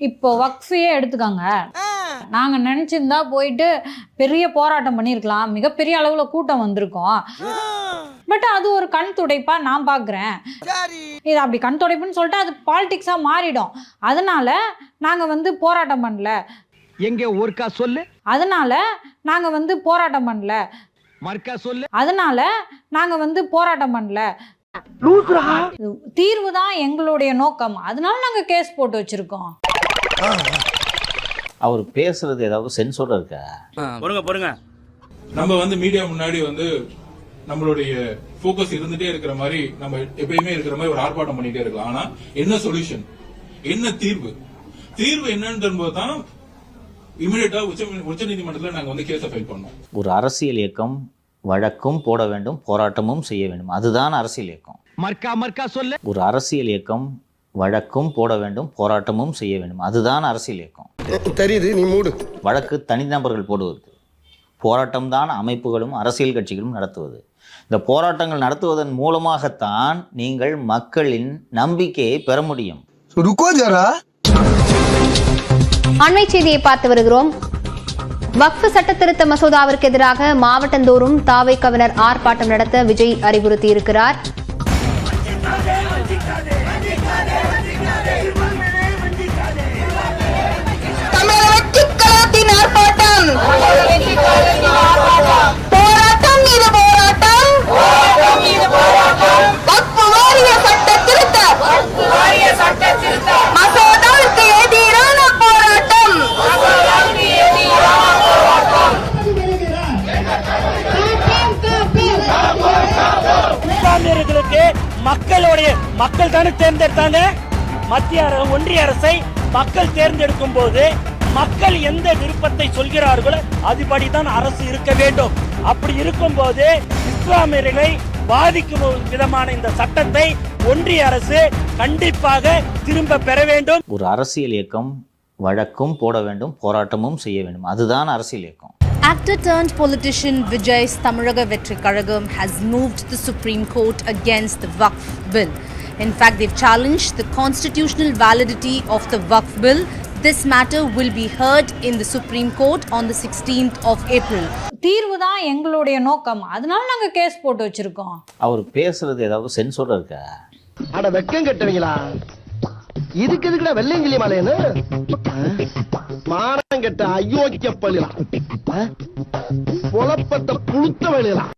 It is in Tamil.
இப்போ வக்ஃபையே எடுத்துக்கோங்க. நாங்க நினைச்சிருந்தா போயிட்டு பெரிய போராட்டம் பண்ணியிருக்கலாம், மிகப்பெரிய அளவுல கூட்டம் வந்திருக்கோம். பட் அது ஒரு கண் துடைப்பா நான் பாக்குறேன். இது அப்படி கண் துடைப்புன்னு சொல்லிட்டு அது பாலிடிக்ஸா மாறிடும். அதனால நாங்க போராட்டம் பண்ணல. எங்க ஒருக்கா சொல்லு. அதனால நாங்க போராட்டம் பண்ணல. மர்க்கா சொல்லு. அதனால நாங்க போராட்டம் பண்ணல. தீர்வு தான் எங்களுடைய நோக்கம். அதனால நாங்க கேஸ் போட்டு வச்சிருக்கோம். அவர் பேசுறது ஏதாவது சென்சோட இருக்கா? பொறுங்க. நம்ம மீடியா முன்னாடி நம்மளுடைய போக்கஸ் இருந்துட்டே இருக்கிற மாதிரி, நம்ம எப்பயுமே இருக்கிற மாதிரி ஒரு ஆர்ப்பாட்டம் பண்ணிட்டே இருக்கலாம். ஆனா என்ன சொல்யூஷன், என்ன தீர்வு என்னன்னு தான் இமிடியேட்டா உச்ச நீதிமன்றத்தில் நாங்க கேஸை ஃபைல் பண்ணோம். ஒரு அரசியல் இயக்கம் வழக்கும் போட வேண்டும், போராட்டமும் செய்ய வேண்டும். அதுதான் அரசியல் இயக்கம். மர்க்கா சொல்லு. ஒரு அரசியல் இயக்கம் வழக்கும் போட வேண்டும், போராட்டமும் செய்ய வேண்டும். அதுதான் அரசியல் இயக்கம். தெரியுது, நீ மூடு. வழக்கு தனிநபர்கள் போடுவது, போராட்டம் தான் அமைப்புகளும் அரசியல் கட்சிகளும் நடத்துவது. இந்த போராட்டங்கள் நடத்துவதன் மூலமாகத்தான் நீங்கள் மக்களின் நம்பிக்கையை பெற முடியும். அண்மை செய்தியை பார்த்து வருகிறோம். வக்ஃப் சட்ட திருத்த மசோதாவிற்கு எதிராக மாவட்டந்தோறும் தாவேக்காவினர் ஆர்ப்பாட்டம் நடத்த விஜய் அறிவுறுத்தி இருக்கிறார். மக்கள் தானே தேர்ந்தெடுத்தாங்க. மத்திய ஒன்றிய அரசை மக்கள் தேர்ந்தெடுக்கும் போது மக்கள் எந்த விருப்பத்தை சொல்கிறார்களோ அதுபடிதான் அரசு இருக்க வேண்டும். அப்படி இருக்கும் போது இஸ்லாமியர்களை பாதிக்கும் விதமான இந்த சட்டத்தை ஒன்றிய அரசு கண்டிப்பாக திரும்ப பெற வேண்டும். ஒரு அரசியல் இயக்கம் வழக்கும் போட வேண்டும், போராட்டமும் செய்ய வேண்டும். அதுதான் அரசியல் இயக்கம். Actor turned politician Vijay's Tamaraga Vetri Karagam has moved the Supreme Court against the Waqf bill. In fact, they've challenged the constitutional validity of the Waqf bill. This matter will be heard in the Supreme Court on the 16th of April. தீர்வு தான் எங்களுடைய நோக்கம். அதனால நாங்க கேஸ் போட்டு வச்சிருக்கோம். அவர் பேசுறது ஏதாவது சென்சோட இருக்கா? அட வெக்கம் கட்டுவீங்களா? இதுக்கு எதுக்குடா வெள்ளையங்கிலி மாலையன்னு? மானம் கெட்ட அயோக்கிய பள்ளிலாம், புலப்பட்ட புழுத்த வழியலாம்.